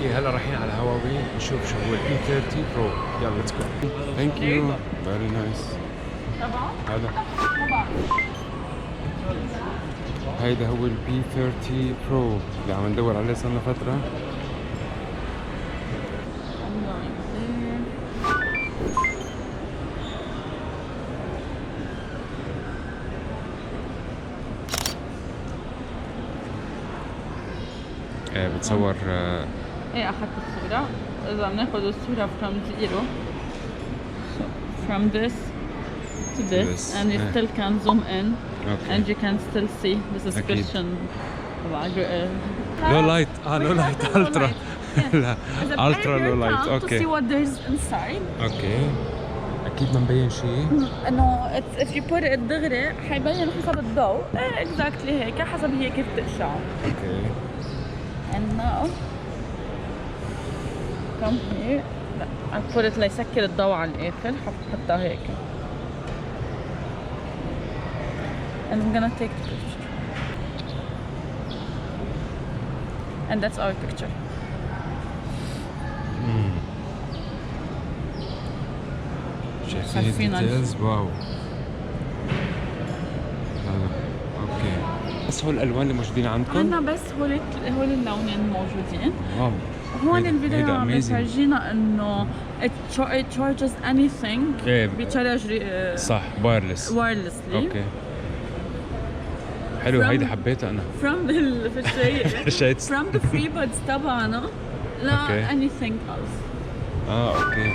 اوكي هلا رايحين على هواوي نشوف شو هو البي 30 برو. يلا ليتس جو. ثانك يو فيري نايس. هذا هيدا هو البي 30 برو اللي عم ندور عليه صار لنا فترة. بتصور ايه اخذت الصورة. اذا بناخذ الصورة from zero, so from this to this and you still can zoom in and you can still see the description. low light low light ultra لا ultra low light. اوكي. to see what there is inside. اوكي اكيد ما مبين شيء. انه if you put it دغري حيبين حسب الضوء. ايه exactly هيك حسب هي كيف تقشع. اوكي. and now come here. لا I put it ليسكر الضوء على الاخر. حطها هيك and I'm gonna take the picture and that's our picture. شايفين الديتيلز. واو. اوكي بس هو الالوان اللي موجودين عندكم؟ عندنا بس هول اللونين موجودين. واو. هون الفيديو عم بيفرجينا انه it charges anything. بيتشارج صح وايرلس. اوكي حلو. هيدي حبيتها انا. from from the free buds تبعنا لا anything else. اوكي.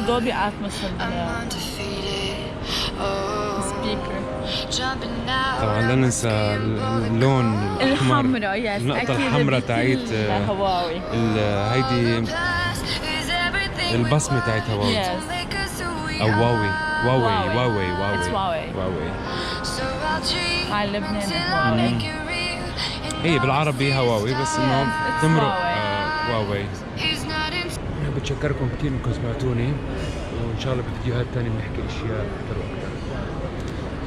دولبي اتموس السبيكر. طبعا لا ننسى اللون الحمراء. يس النقطة الحمراء تاعت هواوي. هيدي البصمة تاعت هواوي. او واوي. على اللبناني هي بالعربي هواوي بس انه تمرق واوي. بتشكركم كثير انكم سمعتوني وان شاء الله بفيديوهات ثانيه بنحكي اشياء اكثر واكثر.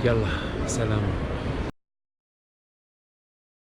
يلا سلام.